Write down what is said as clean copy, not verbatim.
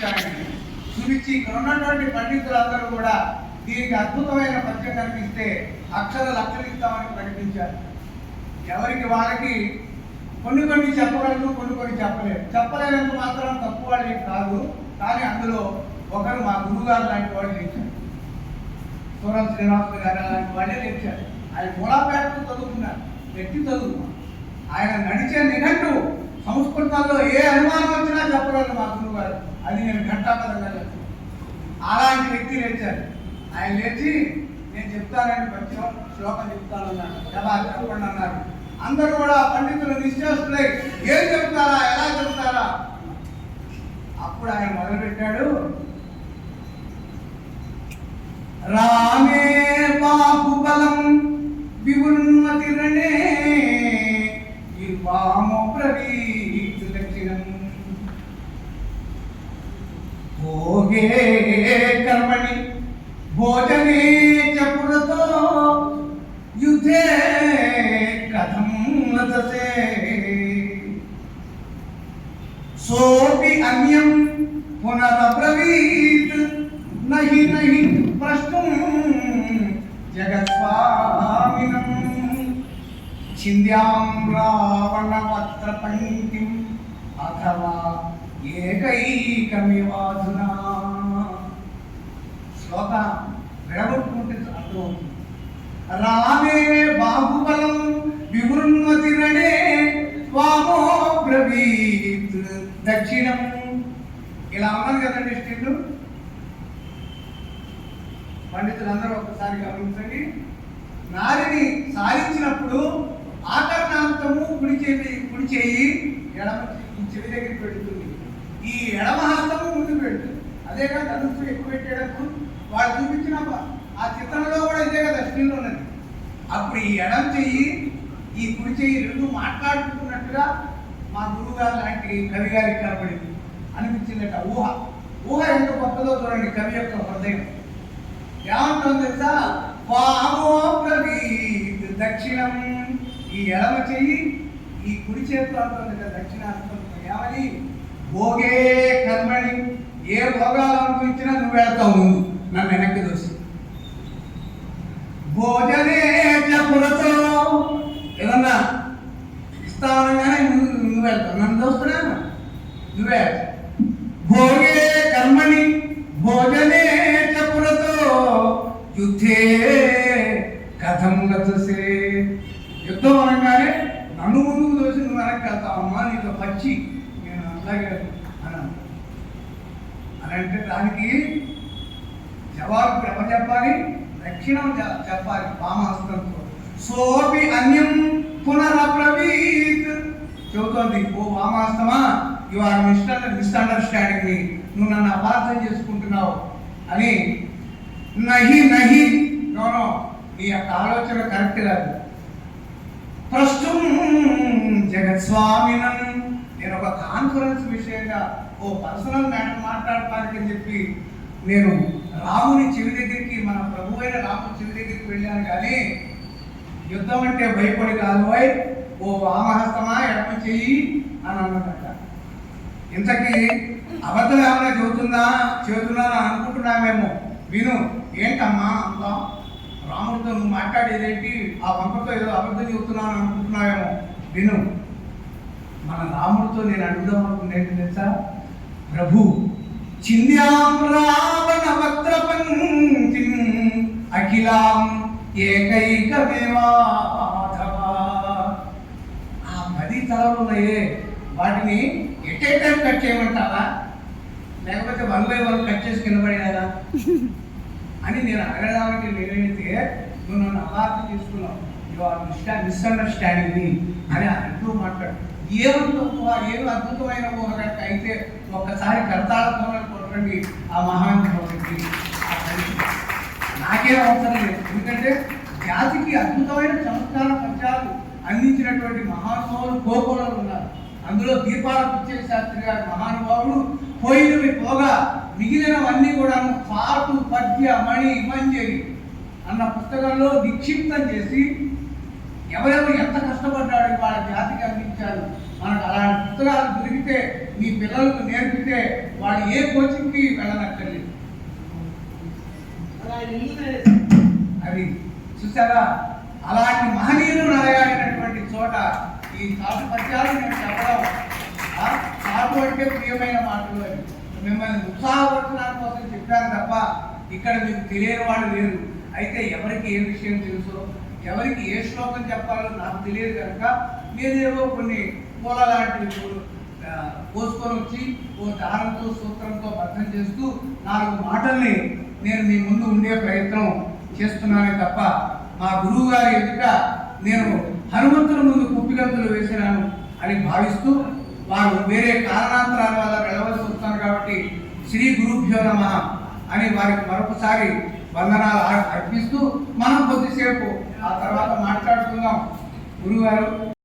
చూపించారండి. చూపించి ఇక్కడ ఉన్నటువంటి పండితులందరూ కూడా దీనికి అద్భుతమైన పద్యం కనిపిస్తే లక్షలు ఇస్తామని ప్రకటించారు. ఎవరికి వాళ్ళకి కొన్ని చెప్పగలరు, కొన్ని చెప్పలేరు. చెప్పలేనంత మాత్రం తప్పు వాళ్ళకి కాదు. కానీ అందులో ఒకరు మా గురువుగారు లాంటి వాళ్ళు లేచారు. సూరం శ్రీనివాసులు గారు లాంటి వాళ్ళే లేచారు. ఆయన మూలాపేటకు చదువుకున్నారు, ఎట్టి చదువు. ఆయన నడిచే నిఘంటు సంస్కృతంలో ఏ అనుమానం వచ్చినా చెప్పగలరు మా గురువు గారు. అది నేను ఘంటాపదంగా చెప్తాను. అలాంటి వ్యక్తి లేచారు. ఆయన లేచి నేను చెప్తానని పద్యం శ్లోకం చెప్తానన్నాడు. ఎలా చెప్పండి అన్నారు. అందరూ కూడా పండితులు నిశ్చేస్తులై ఏం చెప్తారా, ఎలా చెప్తారా. అప్పుడు ఆయన మొదలుపెట్టాడు, రామే బాహుబలం వివృన్మతిరణే వామో ప్రవీత్ దక్షిణం భోగే కర్మణి భోజనే చపురతో యుద్ధే కథం నతసే సోపి అన్యం పునరబ్రవీత్ నహి నహి ప్రశ్నం జగత్స్వామినం చింద్యాం రావణవత్ర పంక్తిం అథవా ఏకైకమివాధునా. శ్లోక విడగొట్టుకుంటే అర్థమవుతుంది. రామే బాహుబలం వివృన్మతిరణే వామో బ్రవీత్ దక్షిణం. ఇలా అన్నారు కదండి స్టిల్లు. పండితులందరూ ఒకసారి గమనించండి. నారిని సాధించినప్పుడు ఆకర్ణాంతము కుడి చేయి ఎడమ చెవి దగ్గరికి పెడుతుంది. ఈ ఎడమ హస్తము ముందు పెడుతుంది. అదే కదా ధనుసు ఎక్కువ పెట్టేటప్పుడు వాళ్ళు చూపించిన ఆ చిత్రంలో కూడా ఇదే కదా స్టిల్ ఉన్నది. అప్పుడు ఈ ఎడమ చెయ్యి ఈ కుడి చెయ్యి రెండు మాట్లాడుకున్నట్టుగా మా గురువు గారు లాంటి కవి గారికి కనపడింది, అనిపించిందట. ఊహ ఎంత కొత్తదో చూడండి. కవి యొక్క హృదయం ఏమంటుంది తెలుసా? వామో ప్రవీత్ దక్షిణం. ఈ ఎడమ చెయ్యి ఈ కుడి చేతిలో అంటుంది కదా దక్షిణాస్తం. ఏమని? భోగే కర్మణి. ఏ భోగాలు అనుభవించినా నువ్వు వెళ్తావు ముందు, నన్ను వెనక్కి దోసి. భోజనే చపురతో ఏదన్నా ఇస్తానగానే నువ్వు వెళ్తావు, నన్ను దోస్తున్నా నువ్వే. భోగే కర్మణి భోజనే చపురతో యుద్ధే కథం గతసే. యుద్ధం అనగానే నన్ను ముందుకు దోసి నువ్వు వెనక్కి వెళ్తావు. అమ్మా నీతో పచ్చి నేను అలాగే అన్నాను అని అంటే దానికి జవాబు ఎవరు చెప్పాలి? దక్షిణం చెప్పాలి వామహస్తంతో. సోపి అన్యం పునరబ్రవీత్ చెబుతోంది, ఓ వామహస్తమా, యు ఆర్ మిస్అండర్స్టాండింగ్ మీ, నువ్వు నన్ను అపార్థం చేసుకుంటున్నావు అని. నహి నహి నోనో, నీ యొక్క ఆలోచన కరెక్ట్ కాదు. ప్రస్తుతం జగత్స్వామినం, నేను ఒక కాన్ఫరెన్స్ విషయంగా ఓ పర్సనల్ మ్యాటర్ మాట్లాడటానికి అని చెప్పి నేను రాముని చెవి దగ్గరికి, మన ప్రభు అయిన రాముని చెవి దగ్గరికి వెళ్ళాను. కానీ యుద్ధం అంటే భయపడి కాదు. ఓ వామహస్తమా ఎడమ చెయ్యి అని అన్నదట. ఇంతకీ అబద్ధం ఏమైనా చెబుతున్నాను అనుకుంటున్నామేమో. విను, ఏంటమ్మా అంత రాముడితో నువ్వు మాట్లాడేదేంటి? ఆ వంకతో ఏదో అబద్ధం చెబుతున్నాను అనుకుంటున్నావేమో. విను, మన రాముడితో నేను అడుగుదాం అనుకునేది తెలుసా? ప్రభు చింద్యాం రావణ వక్ర పంక్తిం అఖిలాం ఏకైకమేవాధవా. ఆ 10 తలలు ఉన్నాయే, వాటిని ఎట్ ఏ టైం కట్ చేయమంటారా, లేకపోతే 1 by 1 కట్ చేసి కింద పడేయాలా అని నేను అడగడానికి నేనైతే నువ్వు నన్ను అపార్థం చేసుకున్నావు, యు ఆర్ మిస్అండర్స్టాండింగ్ మీ అని అంటూ మాట్లాడు. ఏమి అద్భుతమైన ఊహ కనుక అయితే ఒక్కసారి కర్తాళతో కొట్టండి ఆ మహానుభావుడికి. నాకేం అవసరం లేదు, ఎందుకంటే జాతికి అద్భుతమైన చమత్కార పద్యాలు అందించినటువంటి మహానుభావులు కోకోలలో ఉన్నారు. అందులో దీపాల పిచ్చయ్య శాస్త్రి గారి మహానుభావుడు పోయినవి పోగా మిగిలినవన్నీ కూడా పాటు పద్య మణి మంజరి అన్న పుస్తకంలో నిక్షిప్తం చేసి ఎవరెవరు ఎంత కష్టపడ్డాడు వాళ్ళ జాతికి అందించారు మనకు అలాంటి పుస్తకాలు దొరికితే మీ పిల్లలకు నేర్పితే వాళ్ళు ఏ కోచింగ్కి వెళ్ళనక్కర్లేదు. అది చూసారా, అలాంటి మహనీయులు నడయాడినటువంటి చోట ఈ చాటు పద్యాలు నేను చెప్పడం, చాటు అంటే ప్రియమైన మాటలు అని మిమ్మల్ని ఉత్సాహపరచడానికి కోసం చెప్పాను తప్ప ఇక్కడ మీకు తెలియని వాళ్ళు లేరు. అయితే ఎవరికి ఏ విషయం తెలుసో, ఎవరికి ఏ శ్లోకం చెప్పాలో నాకు తెలియదు కనుక మీరేవో కొన్ని పూల లాంటివి పోసుకొని వచ్చి ఓ దారంతో సూత్రంతో అర్థం చేస్తూ 4 మాటల్ని నేను మీ ముందు ఉండే ప్రయత్నం చేస్తున్నానే తప్ప మా గురువు గారి ఎదుట నేను హనుమంతుల ముందు కుప్పిగంతులు వేసినాను అని భావిస్తూ వారు వేరే కారణాంతరాల వల్ల వెళ్ళవలసి వస్తున్నారు కాబట్టి శ్రీ గురుభ్యో నమః అని వారికి మరొకసారి వందనాలు అర్పిస్తూ మనం కొద్దిసేపు ఆ తర్వాత మాట్లాడుకుందాం. గురుగారు